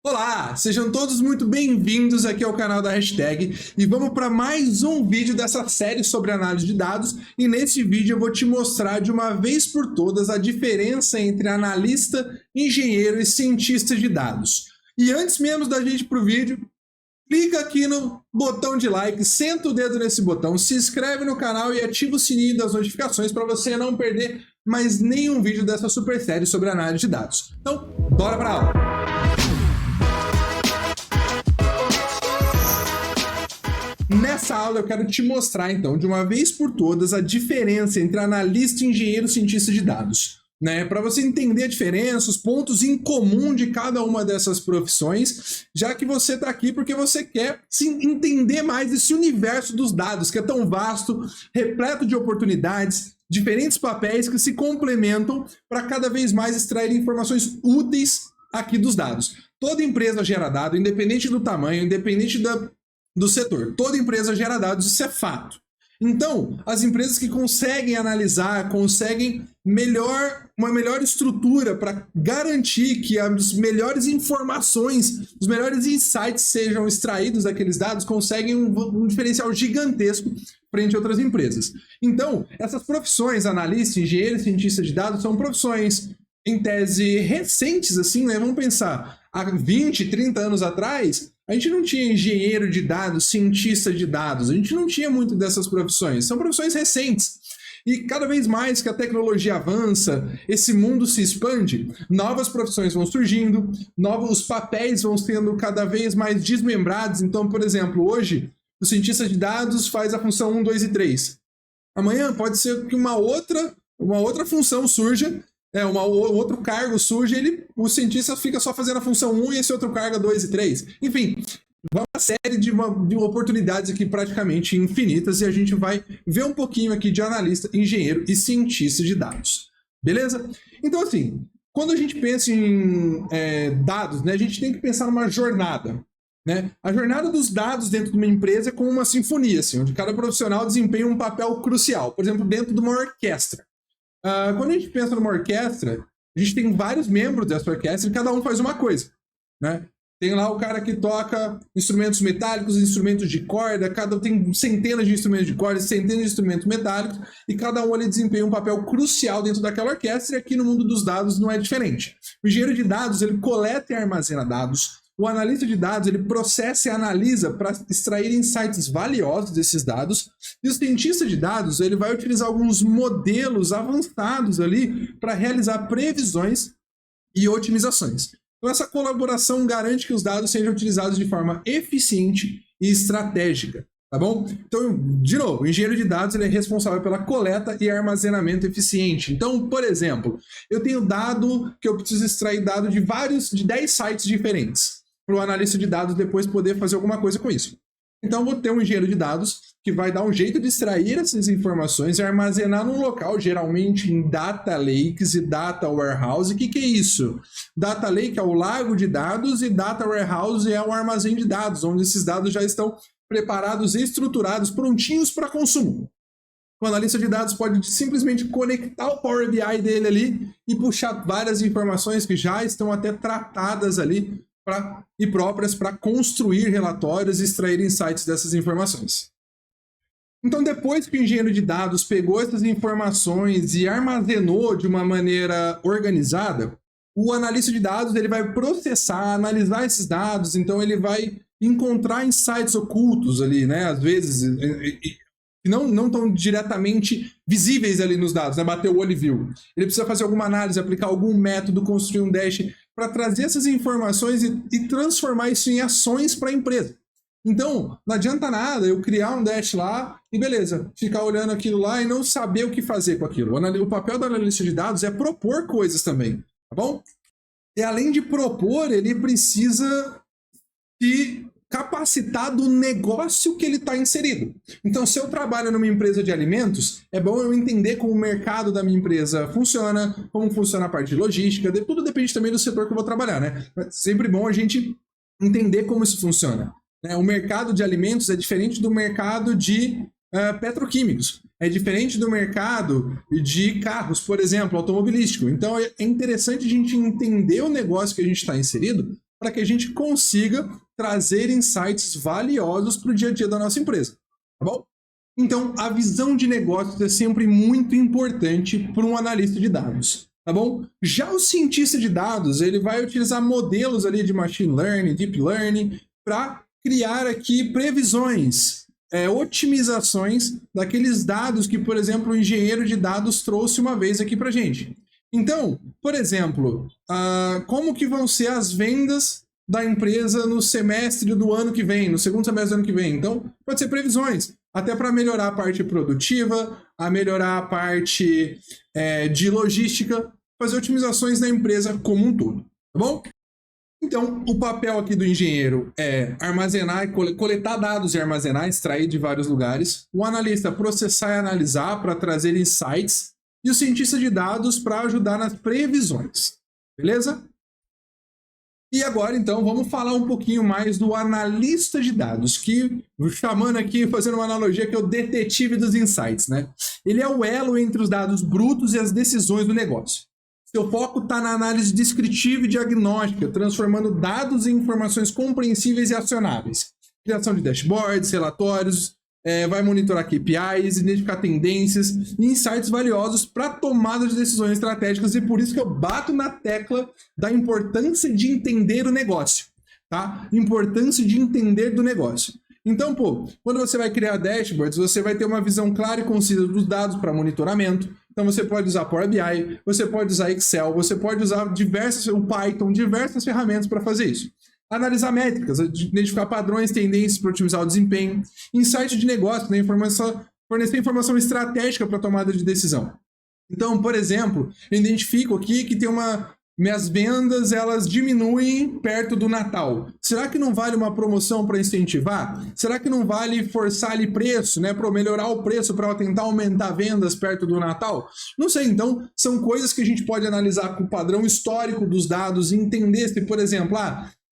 Olá, sejam todos muito bem-vindos aqui ao canal da Hashtag e vamos para mais um vídeo dessa série sobre análise de dados e nesse vídeo eu vou te mostrar de uma vez por todas a diferença entre analista, engenheiro e cientista de dados. E antes mesmo da gente ir para o vídeo, clica aqui no botão de like, senta o dedo nesse botão, se inscreve no canal e ativa o sininho das notificações para você não perder mais nenhum vídeo dessa super série sobre análise de dados. Então, bora para a aula! Nessa aula eu quero te mostrar, então, de uma vez por todas, a diferença entre analista, engenheiro e cientista de dados. Para você entender a diferença, os pontos em comum de cada uma dessas profissões, já que você está aqui porque você quer entender mais esse universo dos dados, que é tão vasto, repleto de oportunidades, diferentes papéis que se complementam para cada vez mais extrair informações úteis aqui dos dados. Toda empresa gera dado, independente do tamanho, independente do setor. Toda empresa gera dados, isso é fato. Então, as empresas que conseguem analisar, conseguem uma melhor estrutura para garantir que as melhores informações, os melhores insights sejam extraídos daqueles dados, conseguem um diferencial gigantesco frente a outras empresas. Então, essas profissões, analista, engenheiro e cientista de dados, são profissões, em tese, recentes, assim, né? Vamos pensar, há 20, 30 anos atrás, a gente não tinha engenheiro de dados, cientista de dados, a gente não tinha muito dessas profissões, são profissões recentes. E cada vez mais que a tecnologia avança, esse mundo se expande, novas profissões vão surgindo, novos papéis vão sendo cada vez mais desmembrados. Então, por exemplo, hoje, o cientista de dados faz a função 1, 2 e 3. Amanhã pode ser que uma outra função surja, outro cargo surge, o cientista fica só fazendo a função 1 e esse outro cargo 2 e 3. Enfim, uma série de oportunidades aqui praticamente infinitas e a gente vai ver um pouquinho aqui de analista, engenheiro e cientista de dados. Beleza? Então, assim, quando a gente pensa em dados, né, a gente tem que pensar numa jornada. Né? A jornada dos dados dentro de uma empresa é como uma sinfonia, assim, onde cada profissional desempenha um papel crucial. Por exemplo, dentro de uma orquestra. Quando a gente pensa numa orquestra, a gente tem vários membros dessa orquestra e cada um faz uma coisa, né? Tem lá o cara que toca instrumentos metálicos, instrumentos de corda, tem centenas de instrumentos de corda, centenas de instrumentos metálicos e cada um ali desempenha um papel crucial dentro daquela orquestra e aqui no mundo dos dados não é diferente. O engenheiro de dados, ele coleta e armazena dados. O analista de dados, ele processa e analisa para extrair insights valiosos desses dados. E o cientista de dados, ele vai utilizar alguns modelos avançados ali para realizar previsões e otimizações. Então, essa colaboração garante que os dados sejam utilizados de forma eficiente e estratégica, tá bom? Então, de novo, o engenheiro de dados, ele é responsável pela coleta e armazenamento eficiente. Então, por exemplo, eu tenho dado que eu preciso extrair dado de 10 sites diferentes, para o analista de dados depois poder fazer alguma coisa com isso. Então, eu vou ter um engenheiro de dados que vai dar um jeito de extrair essas informações e armazenar num local, geralmente em data lakes e data warehouse. O que é isso? Data lake é o lago de dados e data warehouse é o armazém de dados, onde esses dados já estão preparados e estruturados, prontinhos para consumo. O analista de dados pode simplesmente conectar o Power BI dele ali e puxar várias informações que já estão até tratadas ali e próprias para construir relatórios e extrair insights dessas informações. Então, depois que o engenheiro de dados pegou essas informações e armazenou de uma maneira organizada, o analista de dados ele vai processar, analisar esses dados, então ele vai encontrar insights ocultos ali, né? Às vezes, não tão diretamente visíveis ali nos dados, né? Bater o olho e viu. Ele precisa fazer alguma análise, aplicar algum método, construir um dash para trazer essas informações e transformar isso em ações para a empresa. Então, não adianta nada eu criar um dash lá e beleza, ficar olhando aquilo lá e não saber o que fazer com aquilo. O papel do analista de dados é propor coisas também, tá bom? E além de propor, ele precisa se capacitar do negócio que ele está inserido. Então, se eu trabalho numa empresa de alimentos, é bom eu entender como o mercado da minha empresa funciona, como funciona a parte de logística, tudo depende também do setor que eu vou trabalhar, né? É sempre bom a gente entender como isso funciona. O mercado de alimentos é diferente do mercado de petroquímicos, é diferente do mercado de carros, por exemplo, automobilístico. Então, é interessante a gente entender o negócio que a gente está inserido para que a gente consiga trazer insights valiosos para o dia a dia da nossa empresa, tá bom? Então, a visão de negócios é sempre muito importante para um analista de dados, tá bom? Já o cientista de dados, ele vai utilizar modelos ali de machine learning, deep learning, para criar aqui previsões, otimizações daqueles dados que, por exemplo, o engenheiro de dados trouxe uma vez aqui para a gente. Então, por exemplo, como que vão ser as vendas da empresa no semestre do ano que vem, no segundo semestre do ano que vem? Então, pode ser previsões, até para melhorar a parte produtiva, a melhorar a parte de logística, fazer otimizações na empresa como um todo, tá bom? Então, o papel aqui do engenheiro é armazenar, coletar dados e armazenar, extrair de vários lugares. O analista processar e analisar para trazer insights. E o cientista de dados para ajudar nas previsões. Beleza? E agora, então, vamos falar um pouquinho mais do analista de dados, que, chamando aqui, fazendo uma analogia, que é o detetive dos insights, né? Ele é o elo entre os dados brutos e as decisões do negócio. Seu foco está na análise descritiva e diagnóstica, transformando dados em informações compreensíveis e acionáveis. Criação de dashboards, relatórios, vai monitorar KPIs, identificar tendências e insights valiosos para tomada de decisões estratégicas, e por isso que eu bato na tecla da importância de entender o negócio, tá? Importância de entender do negócio. Então, quando você vai criar dashboards, você vai ter uma visão clara e concisa dos dados para monitoramento. Então, você pode usar Power BI, você pode usar Excel, você pode usar o Python, diversas ferramentas para fazer isso. Analisar métricas, identificar padrões, tendências para otimizar o desempenho. Insight de negócio, né? Fornecer informação estratégica para tomada de decisão. Então, por exemplo, eu identifico aqui que minhas vendas elas diminuem perto do Natal. Será que não vale uma promoção para incentivar? Será que não vale forçar ali preço, né, para melhorar o preço para tentar aumentar vendas perto do Natal? Não sei, então são coisas que a gente pode analisar com o padrão histórico dos dados e entender se, por exemplo,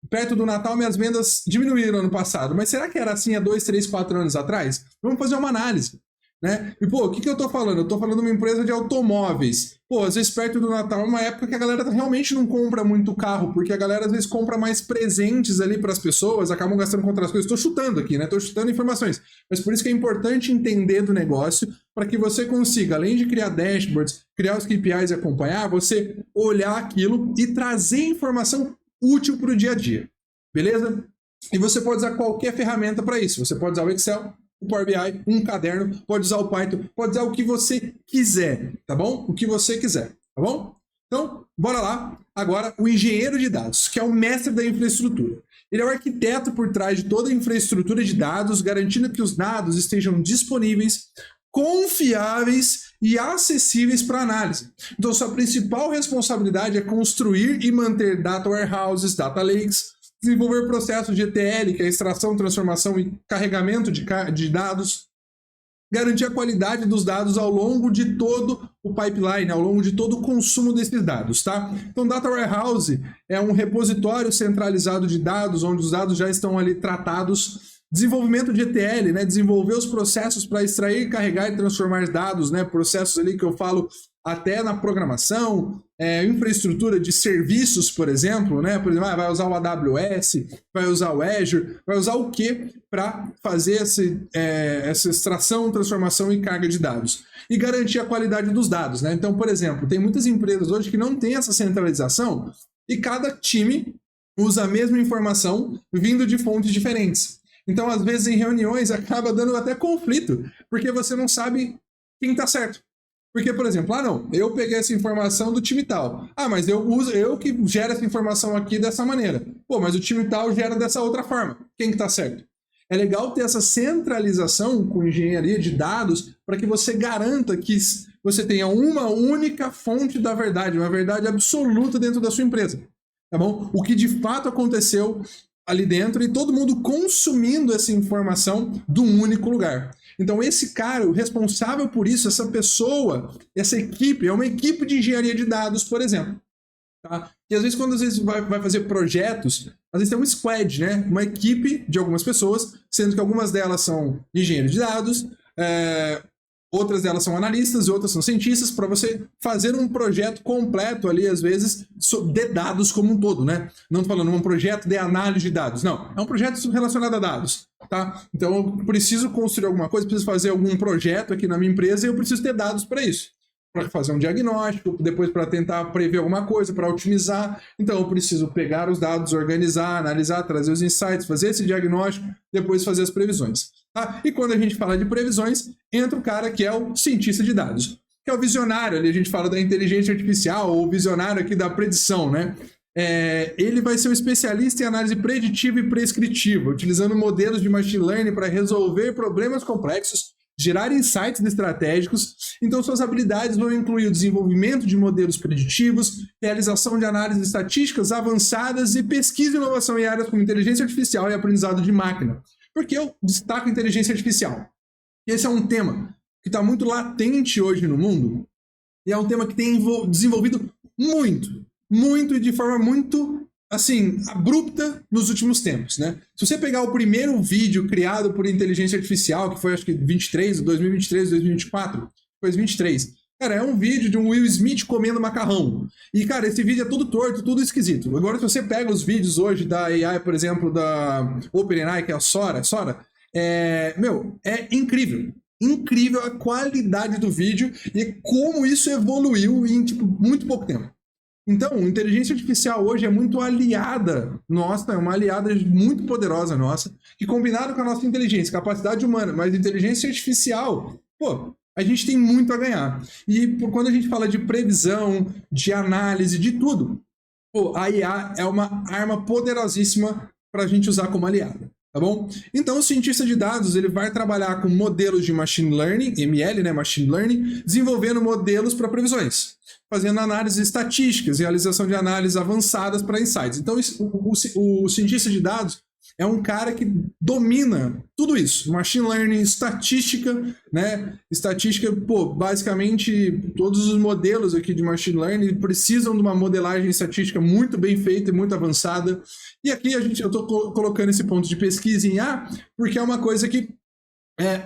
perto do Natal minhas vendas diminuíram ano passado, mas será que era assim há 2, 3, 4 anos atrás? Vamos fazer uma análise. Né? E, o que eu tô falando? Eu tô falando de uma empresa de automóveis. Às vezes perto do Natal é uma época que a galera realmente não compra muito carro, porque a galera às vezes compra mais presentes ali para as pessoas, acabam gastando com outras coisas. Estou chutando aqui, né? Estou chutando informações. Mas por isso que é importante entender do negócio, para que você consiga, além de criar dashboards, criar os KPIs e acompanhar, você olhar aquilo e trazer informação útil para o dia a dia. Beleza? E você pode usar qualquer ferramenta para isso. Você pode usar o Excel, o Power BI, um caderno, pode usar o Python, pode usar o que você quiser, tá bom? O que você quiser, tá bom? Então, bora lá. Agora, o engenheiro de dados, que é o mestre da infraestrutura. Ele é o arquiteto por trás de toda a infraestrutura de dados, garantindo que os dados estejam disponíveis, confiáveis e acessíveis para análise. Então, sua principal responsabilidade é construir e manter data warehouses, data lakes, desenvolver processos de ETL, que é extração, transformação e carregamento de dados, garantir a qualidade dos dados ao longo de todo o pipeline, ao longo de todo o consumo desses dados, tá? Então, Data Warehouse é um repositório centralizado de dados, onde os dados já estão ali tratados. Desenvolvimento de ETL, né? Desenvolver os processos para extrair, carregar e transformar dados, né? Processos ali que eu falo até na programação, infraestrutura de serviços, por exemplo, né? Por exemplo, vai usar o AWS, vai usar o Azure, vai usar o que para fazer essa extração, transformação e carga de dados. E garantir a qualidade dos dados, né? Então, por exemplo, tem muitas empresas hoje que não têm essa centralização e cada time usa a mesma informação vindo de fontes diferentes. Então, às vezes, em reuniões, acaba dando até conflito, porque você não sabe quem está certo. Porque, por exemplo, não, eu peguei essa informação do time tal. Mas eu que gero essa informação aqui dessa maneira. Mas o time tal gera dessa outra forma. Quem que tá certo? É legal ter essa centralização com engenharia de dados para que você garanta que você tenha uma única fonte da verdade, uma verdade absoluta dentro da sua empresa. Tá bom? O que de fato aconteceu ali dentro e todo mundo consumindo essa informação de um único lugar. Então esse cara, o responsável por isso, essa pessoa, essa equipe, é uma equipe de engenharia de dados, por exemplo. Tá? E às vezes quando vai fazer projetos, às vezes tem um squad, né? Uma equipe de algumas pessoas, sendo que algumas delas são engenheiros de dados, outras delas são analistas e outras são cientistas, para você fazer um projeto completo ali, às vezes, de dados como um todo, né? Não estou falando um projeto de análise de dados, não. É um projeto relacionado a dados, tá? Então, eu preciso construir alguma coisa, preciso fazer algum projeto aqui na minha empresa e eu preciso ter dados para isso. Para fazer um diagnóstico, depois para tentar prever alguma coisa, para otimizar. Então, eu preciso pegar os dados, organizar, analisar, trazer os insights, fazer esse diagnóstico, depois fazer as previsões. Tá? E quando a gente fala de previsões, entra o cara que é o cientista de dados, que é o visionário. Ali a gente fala da inteligência artificial, ou o visionário aqui da predição, né? Ele vai ser um especialista em análise preditiva e prescritiva, utilizando modelos de machine learning para resolver problemas complexos, gerar insights estratégicos. Então, suas habilidades vão incluir o desenvolvimento de modelos preditivos, realização de análises estatísticas avançadas e pesquisa e inovação em áreas como inteligência artificial e aprendizado de máquina. Por que eu destaco a inteligência artificial? Esse é um tema que está muito latente hoje no mundo e é um tema que tem desenvolvido muito e de forma muito, assim, abrupta nos últimos tempos, né? Se você pegar o primeiro vídeo criado por inteligência artificial, que foi acho que 2023, 2024, foi 23. Cara, é um vídeo de um Will Smith comendo macarrão. E, cara, esse vídeo é tudo torto, tudo esquisito. Agora, se você pega os vídeos hoje da AI, por exemplo, da OpenAI, que é a Sora, é incrível. Incrível a qualidade do vídeo e como isso evoluiu em, tipo, muito pouco tempo. Então, inteligência artificial hoje é muito aliada nossa, é uma aliada muito poderosa nossa, que combinado com a nossa inteligência, capacidade humana, mas inteligência artificial, pô, a gente tem muito a ganhar. E quando a gente fala de previsão, de análise, de tudo, pô, a IA é uma arma poderosíssima para a gente usar como aliada. Tá bom? Então, o cientista de dados ele vai trabalhar com modelos de machine learning, ML, né, machine learning, desenvolvendo modelos para previsões, fazendo análises estatísticas, realização de análises avançadas para insights. Então, o cientista de dados é um cara que domina tudo isso, machine learning, estatística, né? Estatística, pô, basicamente todos os modelos aqui de machine learning precisam de uma modelagem estatística muito bem feita e muito avançada. E aqui eu estou colocando esse ponto de pesquisa em A, porque é uma coisa que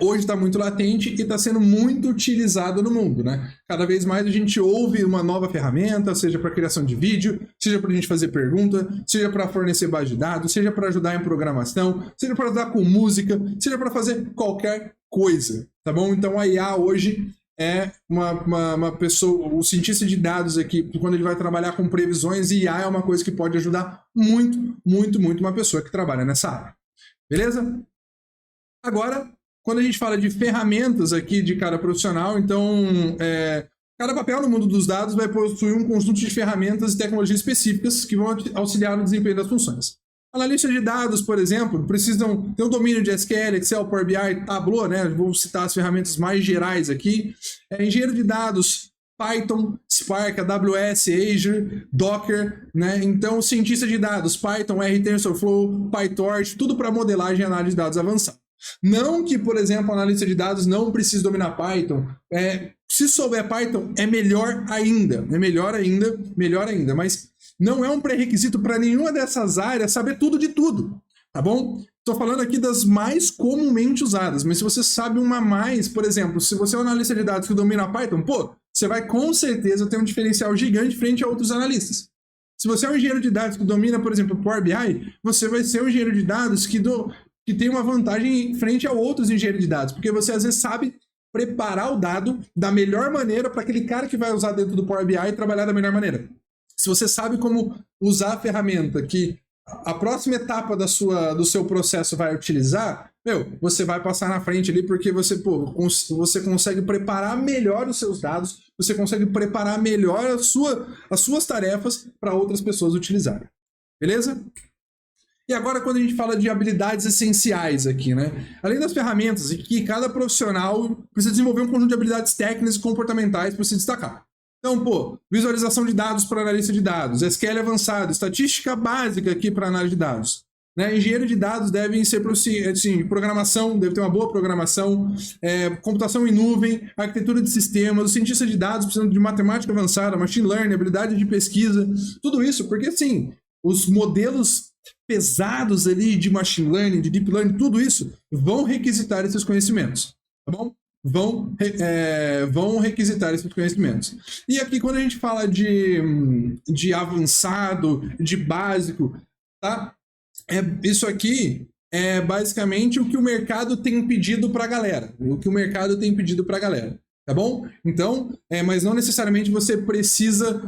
hoje está muito latente e está sendo muito utilizado no mundo, né? Cada vez mais a gente ouve uma nova ferramenta, seja para criação de vídeo, seja para a gente fazer pergunta, seja para fornecer base de dados, seja para ajudar em programação, seja para ajudar com música, seja para fazer qualquer coisa, tá bom? Então a IA hoje é uma pessoa, o cientista de dados aqui, quando ele vai trabalhar com previsões, IA é uma coisa que pode ajudar muito uma pessoa que trabalha nessa área. Beleza? Agora, quando a gente fala de ferramentas aqui de cada profissional, então, cada papel no mundo dos dados vai possuir um conjunto de ferramentas e tecnologias específicas que vão auxiliar no desempenho das funções. Analistas de dados, por exemplo, precisam ter um domínio de SQL, Excel, Power BI, Tableau, né? Vou citar as ferramentas mais gerais aqui. Engenheiro de dados, Python, Spark, AWS, Azure, Docker, né? Então, cientista de dados, Python, R, TensorFlow, PyTorch, tudo para modelagem e análise de dados avançada. Não que, por exemplo, o analista de dados não precise dominar Python. Se souber Python, é melhor ainda. É melhor ainda. Mas não é um pré-requisito para nenhuma dessas áreas saber tudo de tudo. Tá bom? Estou falando aqui das mais comumente usadas. Mas se você sabe uma mais, por exemplo, se você é um analista de dados que domina Python, pô, você vai com certeza ter um diferencial gigante frente a outros analistas. Se você é um engenheiro de dados que domina, por exemplo, Power BI, você vai ser um engenheiro de dados que tem uma vantagem frente a outros engenheiros de dados, porque você às vezes sabe preparar o dado da melhor maneira para aquele cara que vai usar dentro do Power BI e trabalhar da melhor maneira. Se você sabe como usar a ferramenta que a próxima etapa do seu processo vai utilizar, você vai passar na frente ali porque você consegue preparar melhor os seus dados, você consegue preparar melhor as suas tarefas para outras pessoas utilizarem. Beleza? E agora, quando a gente fala de habilidades essenciais aqui, né? Além das ferramentas, aqui cada profissional precisa desenvolver um conjunto de habilidades técnicas e comportamentais para se destacar. Então, visualização de dados para analista de dados, SQL avançado, estatística básica aqui para análise de dados. Né? Engenheiro de dados devem ser, assim, programação, deve ter uma boa programação, computação em nuvem, arquitetura de sistemas, o cientista de dados precisando de matemática avançada, machine learning, habilidade de pesquisa, tudo isso, porque, assim, os modelos pesados ali de machine learning, de deep learning, tudo isso vão requisitar esses conhecimentos, tá bom? vão requisitar esses conhecimentos. E aqui, quando a gente fala de avançado, de básico, tá? Isso aqui é basicamente o que o mercado tem pedido para a galera. Tá bom? Então, mas não necessariamente você precisa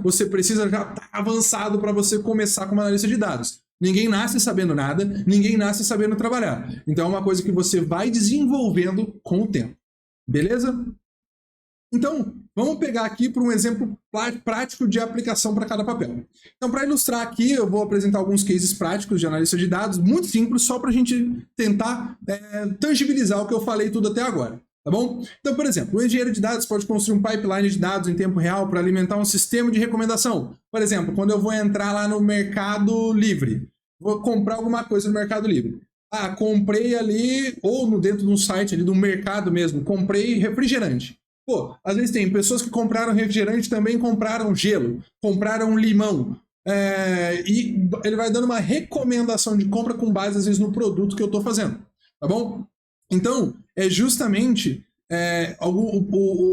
já estar avançado para você começar como analista de dados. Ninguém nasce sabendo nada, ninguém nasce sabendo trabalhar. Então é uma coisa que você vai desenvolvendo com o tempo. Beleza? Então, vamos pegar aqui para um exemplo prático de aplicação para cada papel. Então, para ilustrar aqui, eu vou apresentar alguns cases práticos de analista de dados, muito simples, só para a gente tentar tangibilizar o que eu falei tudo até agora. Tá bom? Então, por exemplo, o engenheiro de dados pode construir um pipeline de dados em tempo real para alimentar um sistema de recomendação. Por exemplo, quando eu vou entrar lá no Mercado Livre, vou comprar alguma coisa no Mercado Livre. Comprei ali, ou dentro de um site ali do mercado mesmo, comprei refrigerante. Pô, às vezes tem pessoas que compraram refrigerante também compraram gelo, compraram limão. E ele vai dando uma recomendação de compra com base, às vezes, no produto que eu estou fazendo. Tá bom? Então, é justamente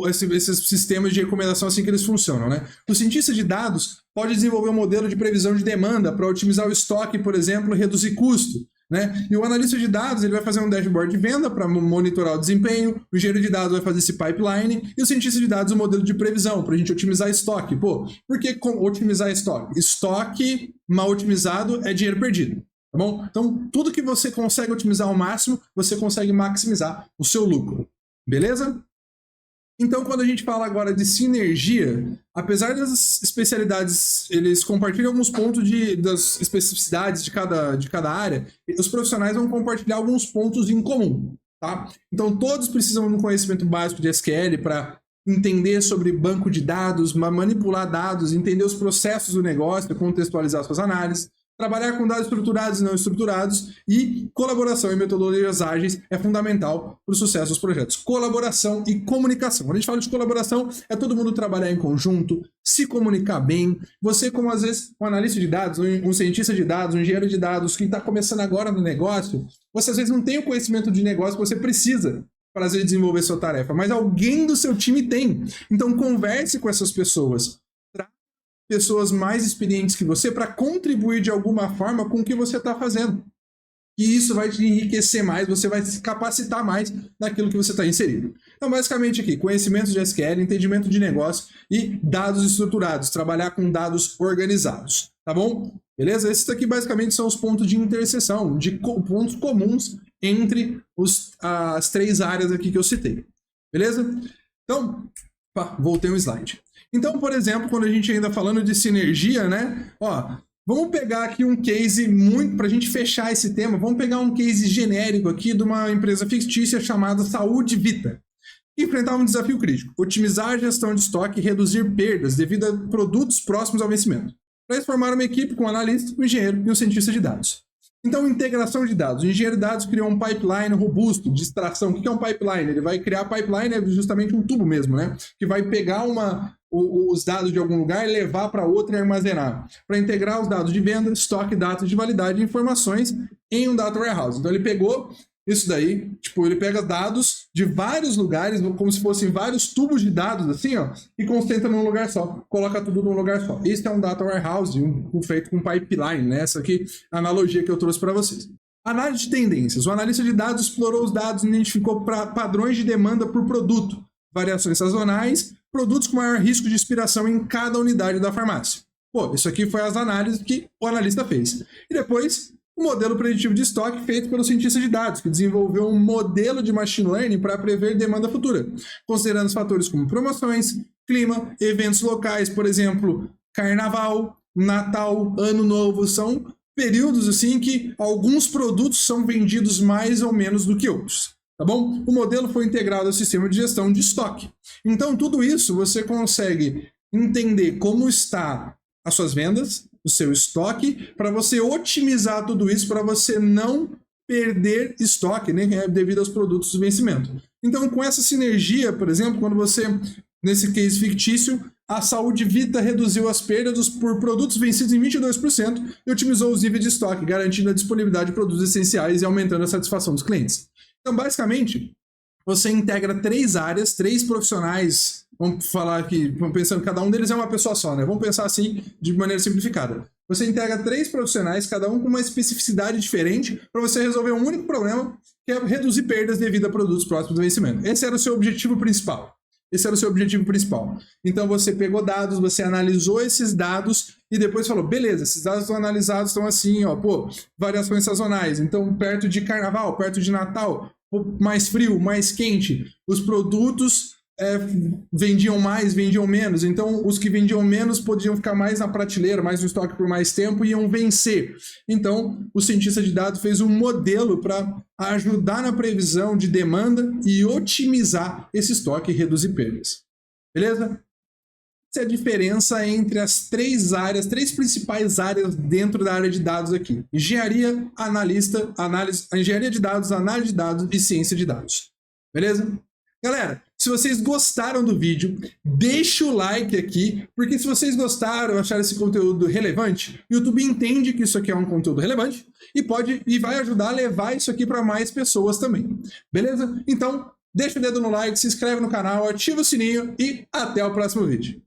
esses sistemas de recomendação assim que eles funcionam, né? O cientista de dados pode desenvolver um modelo de previsão de demanda para otimizar o estoque, por exemplo, e reduzir custo, né? E o analista de dados ele vai fazer um dashboard de venda para monitorar o desempenho, o engenheiro de dados vai fazer esse pipeline e o cientista de dados um modelo de previsão para a gente otimizar estoque. Pô, por que otimizar estoque? Estoque mal otimizado é dinheiro perdido. Tá bom? Então, tudo que você consegue otimizar ao máximo, você consegue maximizar o seu lucro. Beleza? Então, quando a gente fala agora de sinergia, apesar das especialidades, eles compartilham alguns pontos das especificidades de cada área, os profissionais vão compartilhar alguns pontos em comum. Tá? Então, todos precisam de um conhecimento básico de SQL para entender sobre banco de dados, manipular dados, entender os processos do negócio, contextualizar suas análises, trabalhar com dados estruturados e não estruturados e colaboração e metodologias ágeis é fundamental para o sucesso dos projetos. Colaboração e comunicação. Quando a gente fala de colaboração, é todo mundo trabalhar em conjunto, se comunicar bem. Você, como às vezes um analista de dados, um cientista de dados, um engenheiro de dados que está começando agora no negócio, você às vezes não tem o conhecimento de negócio que você precisa para às vezes desenvolver sua tarefa, mas alguém do seu time tem. Então converse com essas pessoas. Pessoas mais experientes que você para contribuir de alguma forma com o que você está fazendo. E isso vai te enriquecer mais, você vai se capacitar mais naquilo que você está inserido. Então, basicamente aqui, conhecimentos de SQL, entendimento de negócio e dados estruturados, trabalhar com dados organizados, tá bom? Beleza? Esses aqui basicamente são os pontos de interseção, de pontos comuns entre as três áreas aqui que eu citei. Beleza? Então, voltei um slide. Então, por exemplo, quando a gente ainda falando de sinergia, né? Vamos pegar aqui um case para a gente fechar esse tema, vamos pegar um case genérico aqui de uma empresa fictícia chamada Saúde Vita. Enfrentar um desafio crítico, otimizar a gestão de estoque e reduzir perdas devido a produtos próximos ao vencimento. Para isso, formaram uma equipe com um analista, um engenheiro e um cientista de dados. Então, integração de dados. O engenheiro de dados criou um pipeline robusto de extração. O que é um pipeline? Ele vai criar pipeline, é justamente um tubo mesmo, né? Que vai pegar os dados de algum lugar e levar para outro e armazenar. Para integrar os dados de venda, estoque, dados de validade e informações em um data warehouse. Então, ele pegou isso daí, ele pega dados de vários lugares, como se fossem vários tubos de dados, assim, ó, e concentra num lugar só, coloca tudo num lugar só. Esse é um data warehouse, feito com pipeline, né? Essa aqui é a analogia que eu trouxe para vocês. Análise de tendências. O analista de dados explorou os dados e identificou padrões de demanda por produto, variações sazonais, produtos com maior risco de expiração em cada unidade da farmácia. Pô, isso aqui foi as análises que o analista fez. E depois, o modelo preditivo de estoque feito pelo cientista de dados, que desenvolveu um modelo de machine learning para prever demanda futura, considerando os fatores como promoções, clima, eventos locais, por exemplo, Carnaval, Natal, Ano Novo, são períodos assim que alguns produtos são vendidos mais ou menos do que outros. Tá bom? O modelo foi integrado ao sistema de gestão de estoque. Então, tudo isso você consegue entender como está as suas vendas, o seu estoque, para você otimizar tudo isso, para você não perder estoque, né, devido aos produtos de vencimento. Então, com essa sinergia, por exemplo, quando você, nesse case fictício, a Saúde Vita reduziu as perdas por produtos vencidos em 22% e otimizou os níveis de estoque, garantindo a disponibilidade de produtos essenciais e aumentando a satisfação dos clientes. Então, basicamente, você integra 3 áreas, 3 profissionais, vamos falar aqui, vamos pensando que cada um deles é uma pessoa só, né? Vamos pensar assim, de maneira simplificada. Você integra 3 profissionais, cada um com uma especificidade diferente, para você resolver um único problema, que é reduzir perdas devido a produtos próximos do vencimento. Esse era o seu objetivo principal. Então você pegou dados, você analisou esses dados e depois falou, beleza, esses dados estão analisados, estão assim, ó, pô, variações sazonais. Então, perto de carnaval, perto de Natal, mais frio, mais quente, os produtos vendiam mais, vendiam menos. Então, os que vendiam menos podiam ficar mais na prateleira, mais no estoque por mais tempo e iam vencer. Então, o cientista de dados fez um modelo para ajudar na previsão de demanda e otimizar esse estoque e reduzir perdas. Beleza? Essa é a diferença entre as 3 áreas, 3 principais áreas dentro da área de dados aqui. Engenharia, engenharia de dados, análise de dados e ciência de dados. Beleza? Galera, se vocês gostaram do vídeo, deixa o like aqui, porque se vocês gostaram, acharam esse conteúdo relevante, o YouTube entende que isso aqui é um conteúdo relevante e vai ajudar a levar isso aqui para mais pessoas também. Beleza? Então, deixa o dedo no like, se inscreve no canal, ativa o sininho e até o próximo vídeo.